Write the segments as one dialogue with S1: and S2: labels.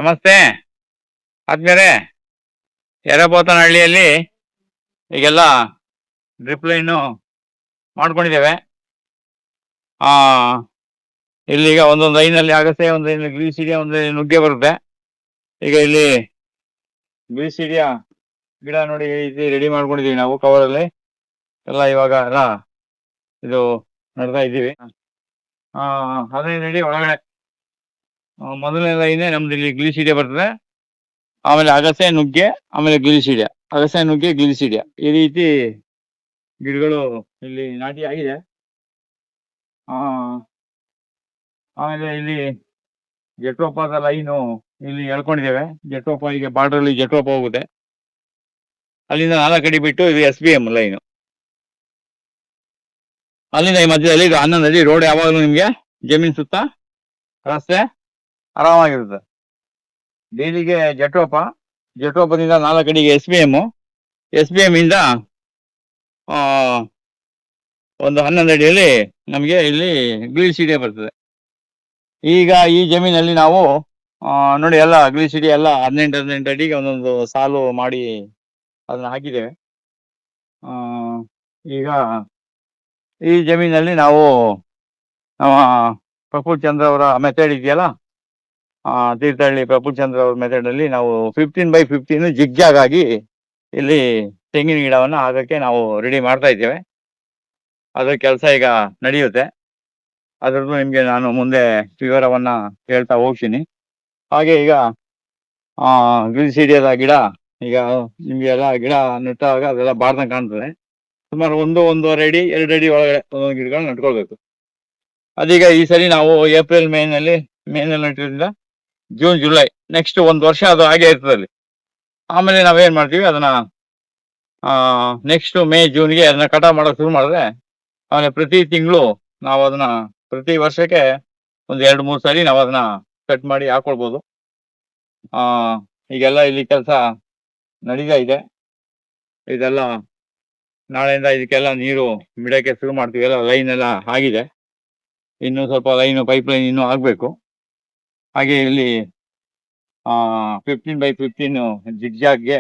S1: ನಮಸ್ತೆ ಆದ್ಮೇಲೆ ಯರಬೋತನಹಳ್ಳಿಯಲ್ಲಿ ಈಗೆಲ್ಲ ಡ್ರಿಪ್ ಲೈನು ಮಾಡ್ಕೊಂಡಿದ್ದೇವೆ. ಇಲ್ಲಿಗ ಒಂದೊಂದು ಲೈನಲ್ಲಿ ಆಗತ್ತೆ, ಒಂದು ಲೈನಲ್ಲಿ ಗ್ರೀಸಿಡಿಯ, ಒಂದು ಲೈನ್ ನುಗ್ಗೆ ಬರುತ್ತೆ. ಈಗ ಇಲ್ಲಿ ಗ್ರೀಸಿಡಿಯ ಗಿಡ ನೋಡಿ ರೆಡಿ ಮಾಡ್ಕೊಂಡಿದೀವಿ ನಾವು ಕವರಲ್ಲಿ ಎಲ್ಲ. ಇವಾಗ ಎಲ್ಲ ಇದು ನಡ್ತಾ ಇದ್ದೀವಿ. 15 ಅಡಿ ಒಳಗಡೆ ಮೊದಲನೇ ಲೈನೇ ನಮ್ದು ಇಲ್ಲಿ ಗ್ಲಿಸಿಡಿಯ ಬರ್ತದೆ, ಆಮೇಲೆ ಅಗಸೆ ನುಗ್ಗೆ, ಆಮೇಲೆ ಗ್ಲಿಸಿಡಿಯ, ಅಗಸೆ ನುಗ್ಗೆ ಗ್ಲಿಸಿಡಿಯ, ಈ ರೀತಿ ಗಿಡಗಳು ಇಲ್ಲಿ ನಾಟಿ ಆಗಿದೆ. ಆಮೇಲೆ ಇಲ್ಲಿ ಜಟ್ರೋಪಾದ ಲೈನು ಇಲ್ಲಿ ಎಳ್ಕೊಂಡಿದ್ದೇವೆ. ಜಟ್ರೋಪ ಈಗ ಬಾರ್ಡ್ರಲ್ಲಿ ಜಟ್ರೋಪ ಹೋಗುತ್ತೆ, ಅಲ್ಲಿಂದ 4 ಅಡಿ ಬಿಟ್ಟು ಇದು SBM ಲೈನು. ಅಲ್ಲಿಂದ ಈ ಮಧ್ಯದಲ್ಲಿ ಇದು 11 ಅಡಿ ರೋಡ್. ಯಾವಾಗಲೂ ನಿಮ್ಗೆ ಜಮೀನ್ ಸುತ್ತ ರಸ್ತೆ ಆರಾಮಾಗಿರುತ್ತೆ. ಡೈಲಿಗೆ ಜಟ್ರೋಪದಿಂದ 4 ಅಡಿಗೆ SBM ಇಂದ ಒಂದು 11 ಅಡಿಯಲ್ಲಿ ನಮಗೆ ಇಲ್ಲಿ ಗ್ಲಿಸಿಡಿಯ ಬರ್ತದೆ. ಈಗ ಈ ಜಮೀನಲ್ಲಿ ನಾವು ನೋಡಿ ಎಲ್ಲ ಗ್ಲಿಸಿಡಿಯ ಎಲ್ಲ 18 ಅಡಿಗೆ ಒಂದೊಂದು ಸಾಲು ಮಾಡಿ ಅದನ್ನ ಹಾಕಿದ್ದೇವೆ. ಈಗ ಈ ಜಮೀನಲ್ಲಿ ನಾವು ನಮ್ಮ ಪ್ರಫುಲ್ ಚಂದ್ರ ಅವರ ಮೆಥಡ್ ಇದೆಯಲ್ಲ, ತೀರ್ಥಹಳ್ಳಿ ಪ್ರಫುಲ್ ಚಂದ್ರ ಅವ್ರ ಮೆಥಡ್ ಅಲ್ಲಿ ನಾವು 15x15 ಜಿಗ್ಜಾಗ್ ಆಗಿ ಇಲ್ಲಿ ತೆಂಗಿನ ಗಿಡವನ್ನ ಹಾಕಕ್ಕೆ ನಾವು ರೆಡಿ ಮಾಡ್ತಾ ಇದ್ದೇವೆ. ಅದ್ರ ಕೆಲಸ ಈಗ ನಡೆಯುತ್ತೆ. ಅದ್ರದ್ದು ನಿಮ್ಗೆ ನಾನು ಮುಂದೆ ವಿವರವನ್ನ ಹೇಳ್ತಾ ಹೋಗ್ತೀನಿ. ಹಾಗೆ ಈಗ ಗ್ಲಿಸಿಡಿಯದ ಗಿಡ ಈಗ ನಿಮ್ಗೆಲ್ಲ ಗಿಡ ನೆಟ್ಟಾಗ ಅದೆಲ್ಲ ಬಾರ್ದಂಗೆ ಕಾಣ್ತದೆ. ಸುಮಾರು 1-1.5 ಅಡಿ 2 ಅಡಿ ಒಳಗಡೆ ಒಂದೊಂದು ಗಿಡಗಳನ್ನ ನಟ್ಕೊಳ್ಬೇಕು. ಅದೀಗ ಈ ಸರಿ ನಾವು ಏಪ್ರಿಲ್ ಮೇನಲ್ಲಿ ನಟ್ಟಿರೋದ್ರಿಂದ ಜೂನ್ ಜುಲೈ ನೆಕ್ಸ್ಟ್ 1 ವರ್ಷ ಅದು ಹಾಗೆ ಇರ್ತದೆ ಅಲ್ಲಿ. ಆಮೇಲೆ ನಾವೇನ್ ಮಾಡ್ತೀವಿ, ಅದನ್ನ ನೆಕ್ಸ್ಟ್ ಮೇ ಜೂನ್ಗೆ ಅದನ್ನ ಕಟಾವ್ ಮಾಡೋಕೆ ಶುರು ಮಾಡಿದ್ರೆ ಆಮೇಲೆ ಪ್ರತಿ ತಿಂಗಳು ನಾವು ಅದನ್ನ ಪ್ರತಿ ವರ್ಷಕ್ಕೆ ಒಂದು 2-3 ಸರಿ ನಾವು ಅದನ್ನ ಕಟ್ ಮಾಡಿ ಹಾಕೊಳ್ಬೋದು. ಈಗೆಲ್ಲ ಇಲ್ಲಿ ಕೆಲಸ ನಡೀತಾ ಇದೆ. ಇದೆಲ್ಲ ನಾಳೆಯಿಂದ ಇದಕ್ಕೆಲ್ಲ ನೀರು ಬಿಡಕ್ಕೆ ಶುರು ಮಾಡ್ತೀವಿ. ಎಲ್ಲ ಲೈನ್ ಎಲ್ಲ ಆಗಿದೆ, ಇನ್ನು ಸ್ವಲ್ಪ ಲೈನು ಪೈಪ್ ಲೈನ್ ಇನ್ನೂ ಆಗ್ಬೇಕು. ಹಾಗೆ ಇಲ್ಲಿ 15x15 ಜಿಗ್ಜಾಗ್ಗೆ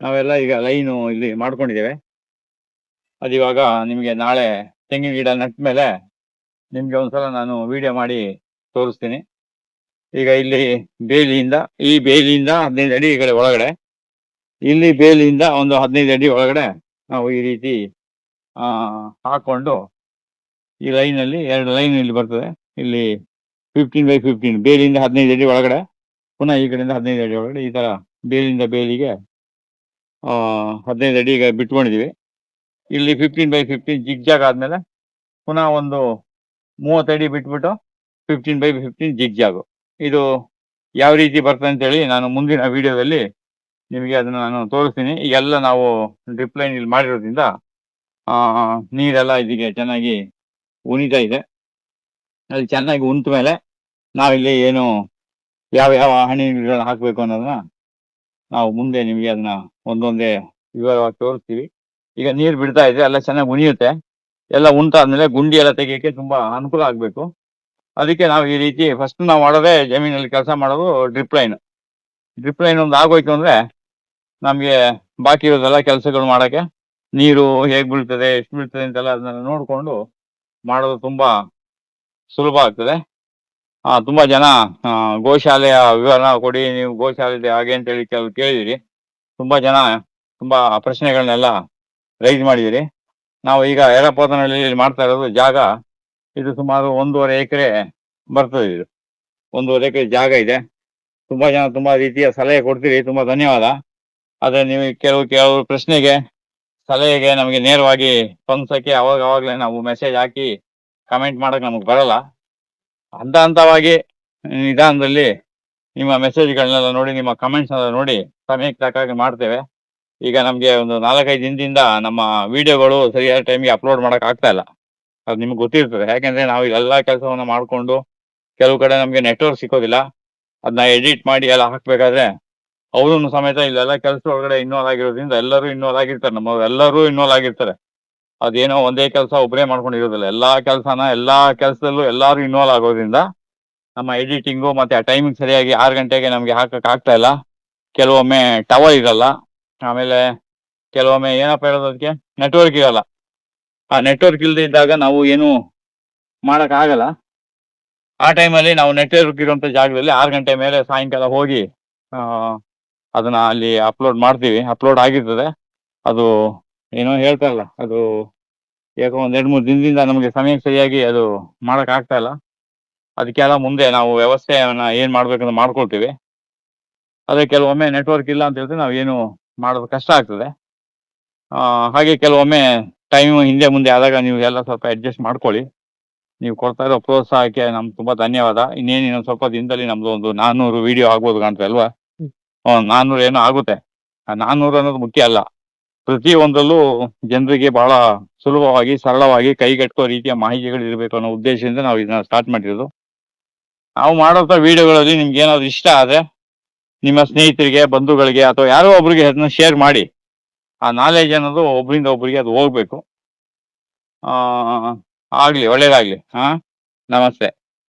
S1: ನಾವೆಲ್ಲ ಈಗ ಲೈನು ಇಲ್ಲಿ ಮಾಡ್ಕೊಂಡಿದ್ದೇವೆ. ಅದಿವಾಗ ನಿಮಗೆ ನಾಳೆ ತೆಂಗಿನ ಗಿಡ ನಟ್ಟ ಮೇಲೆ ನಿಮ್ಗೆ ಒಂದ್ಸಲ ನಾನು ವಿಡಿಯೋ ಮಾಡಿ ತೋರಿಸ್ತೀನಿ. ಈಗ ಇಲ್ಲಿ ಬೇಲಿಯಿಂದ 15 ಅಡಿ ಈ ಕಡೆ ಒಳಗಡೆ, ಇಲ್ಲಿ ಬೇಲಿಯಿಂದ ಒಂದು 15 ಅಡಿ ಒಳಗಡೆ ನಾವು ಈ ರೀತಿ ಹಾಕೊಂಡು ಈ ಲೈನಲ್ಲಿ 2 ಲೈನ್ ಇಲ್ಲಿ ಬರ್ತದೆ. ಇಲ್ಲಿ 15x15 ಬೇಲಿಯಿಂದ 15 ಅಡಿ ಒಳಗಡೆ, ಪುನಃ ಈ ಕಡೆಯಿಂದ 15 ಅಡಿ ಒಳಗಡೆ, ಈ ತರ ಬೇಲಿಯಿಂದ ಬೇಲಿಗೆ 15 ಅಡಿ ಈಗ ಬಿಟ್ಕೊಂಡಿದೀವಿ. ಇಲ್ಲಿ 15x15 ಜಿಗ್ಜಾಗ್ ಆದ್ಮೇಲೆ ಪುನಃ ಒಂದು 30 ಅಡಿ ಬಿಟ್ಬಿಟ್ಟು 15x15 ಜಿಗ್ಜಾಗು. ಇದು ಯಾವ ರೀತಿ ಬರ್ತದೆ ಅಂತೇಳಿ ನಾನು ಮುಂದಿನ ವಿಡಿಯೋದಲ್ಲಿ ನಿಮಗೆ ಅದನ್ನ ನಾನು ತೋರಿಸ್ತೀನಿ. ಈಗೆಲ್ಲ ನಾವು ಡ್ರಿಪ್ ಲೈನ್ ಇಲ್ಲಿ ಮಾಡಿರೋದ್ರಿಂದ ನೀರೆಲ್ಲ ಇದಕ್ಕೆ ಚೆನ್ನಾಗಿ ಉಣಿತಾ ಇದೆ. ಅಲ್ಲಿ ಚೆನ್ನಾಗಿ ಉಂಟ ಮೇಲೆ ನಾವಿಲ್ಲಿ ಏನು ಯಾವ ಹಣ್ಣಿನ ಹಾಕಬೇಕು ಅನ್ನೋದನ್ನ ನಾವು ಮುಂದೆ ನಿಮಗೆ ಅದನ್ನ ಒಂದೊಂದೇ ವಿವರವಾಗಿ ತೋರಿಸ್ತೀವಿ. ಈಗ ನೀರು ಬಿಡ್ತಾ ಇದೆ, ಎಲ್ಲ ಚೆನ್ನಾಗಿ ಉಣಿಯುತ್ತೆ. ಎಲ್ಲ ಉಂಟಾದ್ಮೇಲೆ ಗುಂಡಿ ಎಲ್ಲ ತೆಗಿಯಕ್ಕೆ ತುಂಬಾ ಅನುಕೂಲ ಆಗ್ಬೇಕು. ಅದಕ್ಕೆ ನಾವು ಈ ರೀತಿ ಫಸ್ಟ್ ನಾವು ಮಾಡೋದೇ ಜಮೀನಲ್ಲಿ ಕೆಲಸ ಮಾಡೋದು ಡ್ರಿಪ್ ಲೈನ್ ಒಂದು ಆಗೋಯ್ತು ಅಂದ್ರೆ ನಮ್ಗೆ ಬಾಕಿ ಇರೋದೆಲ್ಲ ಕೆಲಸಗಳು ಮಾಡಕ್ಕೆ, ನೀರು ಹೇಗ್ ಬೀಳ್ತದೆ, ಎಷ್ಟು ಬೀಳ್ತದೆ ಅಂತೆಲ್ಲ ಅದನ್ನ ನೋಡ್ಕೊಂಡು ಮಾಡೋದು ತುಂಬಾ ಸುಲಭ ಆಗ್ತದೆ. ತುಂಬಾ ಜನ ಗೋಶಾಲೆಯ ವಿವರ ಕೊಡಿ, ನೀವು ಗೋಶಾಲೆ ಹಾಗೆ ಅಂತೇಳಿ ಕೇಳಿದಿರಿ. ತುಂಬಾ ಜನ ತುಂಬಾ ಪ್ರಶ್ನೆಗಳನ್ನೆಲ್ಲ ರೈಸ್ ಮಾಡಿದಿರಿ. ನಾವು ಈಗ ಯರಪೋತನಹಳ್ಳಿಯಲ್ಲಿ ಮಾಡ್ತಾ ಇರೋದು ಜಾಗ ಇದು ಸುಮಾರು 1.5 ಎಕರೆ ಬರ್ತದೆ. ಇದು 1.5 ಎಕರೆ ಜಾಗ ಇದೆ. ತುಂಬಾ ಜನ ತುಂಬಾ ರೀತಿಯ ಸಲಹೆ ಕೊಡ್ತೀರಿ, ತುಂಬಾ ಧನ್ಯವಾದ. ಆದ್ರೆ ನೀವು ಕೆಲವು ಪ್ರಶ್ನೆಗೆ ಸಲಹೆಗೆ ನಮಗೆ ನೇರವಾಗಿ ಸ್ಪಂದಿಸಕ್ಕೆ ಅವಾಗಲೇ ನಾವು ಮೆಸೇಜ್ ಹಾಕಿ ಕಮೆಂಟ್ ಮಾಡಕ್ ನಮಗೆ ಬರಲ್ಲ. ಹಂತವಾಗಿ ನಿಧಾನದಲ್ಲಿ ನಿಮ್ಮ ಮೆಸೇಜ್ಗಳನ್ನೆಲ್ಲ ನೋಡಿ, ನಿಮ್ಮ ಕಮೆಂಟ್ಸ್ ಎಲ್ಲ ನೋಡಿ ಸಮಯಕ್ಕೆ ತಕ್ಕಾಗಿ ಮಾಡ್ತೇವೆ. ಈಗ ನಮ್ಗೆ ಒಂದು 4-5 ದಿನದಿಂದ ನಮ್ಮ ವಿಡಿಯೋಗಳು ಸರಿಯಾದ ಟೈಮ್ಗೆ ಅಪ್ಲೋಡ್ ಮಾಡಕ್ ಆಗ್ತಾ ಇಲ್ಲ. ಅದು ನಿಮ್ಗೆ ಗೊತ್ತಿರ್ತದೆ, ಯಾಕೆಂದ್ರೆ ನಾವು ಇಲ್ಲೆಲ್ಲ ಕೆಲಸವನ್ನ ಮಾಡ್ಕೊಂಡು ಕೆಲವು ಕಡೆ ನಮ್ಗೆ ನೆಟ್ವರ್ಕ್ ಸಿಕ್ಕೋದಿಲ್ಲ. ಅದನ್ನ ಎಡಿಟ್ ಮಾಡಿ ಎಲ್ಲ ಹಾಕ್ಬೇಕಾದ್ರೆ ಅವ್ರೂ ಸಮೇತ ಇಲ್ಲೆಲ್ಲ ಕೆಲಸ ಒಳಗಡೆ ಇನ್ವಾಲ್ವ್ ಆಗಿರೋದ್ರಿಂದ ಎಲ್ಲರೂ ಇನ್ವಾಲ್ವ್ ಆಗಿರ್ತಾರೆ, ಎಲ್ಲರೂ ಇನ್ವಾಲ್ವ್ ಆಗಿರ್ತಾರೆ. ಅದೇನೋ ಒಂದೇ ಕೆಲಸ ಒಬ್ಬರೇ ಮಾಡ್ಕೊಂಡಿರೋದಿಲ್ಲ, ಎಲ್ಲಾ ಕೆಲಸದಲ್ಲೂ ಎಲ್ಲಾರು ಇನ್ವಾಲ್ವ್ ಆಗೋದ್ರಿಂದ ನಮ್ಮ ಎಡಿಟಿಂಗು ಮತ್ತೆ ಆ ಟೈಮಿಂಗ್ ಸರಿಯಾಗಿ 6 ಗಂಟೆಗೆ ನಮಗೆ ಹಾಕಕ್ ಆಗ್ತಾ ಇಲ್ಲ. ಕೆಲವೊಮ್ಮೆ ಟವರ್ ಇರಲ್ಲ, ಆಮೇಲೆ ಕೆಲವೊಮ್ಮೆ ಏನಪ್ಪ ಹೇಳೋದು ಅದಕ್ಕೆ, ನೆಟ್ವರ್ಕ್ ಇರಲ್ಲ. ಆ ನೆಟ್ವರ್ಕ್ ಇಲ್ಲದೆ ಇದ್ದಾಗ ನಾವು ಏನು ಮಾಡಕ್ ಆಗಲ್ಲ. ಆ ಟೈಮಲ್ಲಿ ನಾವು ನೆಟ್ವರ್ಕ್ ಇರುವಂತ ಜಾಗದಲ್ಲಿ 6 ಗಂಟೆ ಮೇಲೆ ಸಾಯಂಕಾಲ ಹೋಗಿ ಅದನ್ನ ಅಲ್ಲಿ ಅಪ್ಲೋಡ್ ಮಾಡ್ತೀವಿ. ಅಪ್ಲೋಡ್ ಆಗಿರ್ತದೆ. ಅದು ಏನೋ ಹೇಳ್ತಾರಲ್ಲ, ಅದು ಯಾಕೋ 1-2-3 ದಿನದಿಂದ ನಮಗೆ ಸಮಯಕ್ಕೆ ಸರಿಯಾಗಿ ಅದು ಮಾಡಕ್ ಆಗ್ತಾ ಇಲ್ಲ. ಅದಕ್ಕೆಲ್ಲ ಮುಂದೆ ನಾವು ವ್ಯವಸ್ಥೆಯನ್ನ ಏನ್ ಮಾಡ್ಬೇಕಂತ ಮಾಡ್ಕೊಳ್ತೀವಿ. ಅದೇ ಕೆಲವೊಮ್ಮೆ ನೆಟ್ವರ್ಕ್ ಇಲ್ಲ ಅಂತ ಹೇಳಿದ್ರೆ ನಾವು ಏನು ಮಾಡೋದು ಕಷ್ಟ ಆಗ್ತದೆ. ಹಾಗೆ ಕೆಲವೊಮ್ಮೆ ಟೈಮ್ ಹಿಂದೆ ಮುಂದೆ ಆದಾಗ ನೀವು ಎಲ್ಲ ಸ್ವಲ್ಪ ಅಡ್ಜಸ್ಟ್ ಮಾಡ್ಕೊಳ್ಳಿ. ನೀವು ಕೊಡ್ತಾ ಇರೋ ಪ್ರೋತ್ಸಾಹಕ್ಕೆ ನಮ್ಗೆ ತುಂಬಾ ಧನ್ಯವಾದ. ಇನ್ನೊಂದು ಸ್ವಲ್ಪ ದಿನದಲ್ಲಿ ನಮ್ದು ಒಂದು 400 ವಿಡಿಯೋ ಆಗ್ಬೋದು ಕಾಣ್ತದೆ ಅಲ್ವಾ? 400 ಏನೋ ಆಗುತ್ತೆ. ಆ 400 ಅನ್ನೋದು ಮುಖ್ಯ ಅಲ್ಲ. ಪ್ರತಿ ಒಂದರಲ್ಲೂ ಜನರಿಗೆ ಬಹಳ ಸುಲಭವಾಗಿ, ಸರಳವಾಗಿ, ಕೈಗೆಟುಕುವ ರೀತಿಯ ಮಾಹಿತಿಗಳು ಇರಬೇಕು ಅನ್ನೋ ಉದ್ದೇಶದಿಂದ ನಾವು ಇದನ್ನ ಸ್ಟಾರ್ಟ್ ಮಾಡಿರೋದು. ನಾವು ಮಾಡೋಂಥ ವಿಡಿಯೋಗಳಲ್ಲಿ ನಿಮ್ಗೆ ಏನಾದ್ರು ಇಷ್ಟ ಆದ್ರೆ ನಿಮ್ಮ ಸ್ನೇಹಿತರಿಗೆ, ಬಂಧುಗಳಿಗೆ ಅಥವಾ ಯಾರೋ ಒಬ್ರಿಗೆ ಅದನ್ನ ಶೇರ್ ಮಾಡಿ. ಆ ನಾಲೆಜ್ ಅನ್ನೋದು ಒಬ್ಬರಿಂದ ಒಬ್ಬರಿಗೆ ಅದು ಹೋಗ್ಬೇಕು. ಆಗ್ಲಿ, ಒಳ್ಳೇದಾಗ್ಲಿ. ನಮಸ್ತೆ.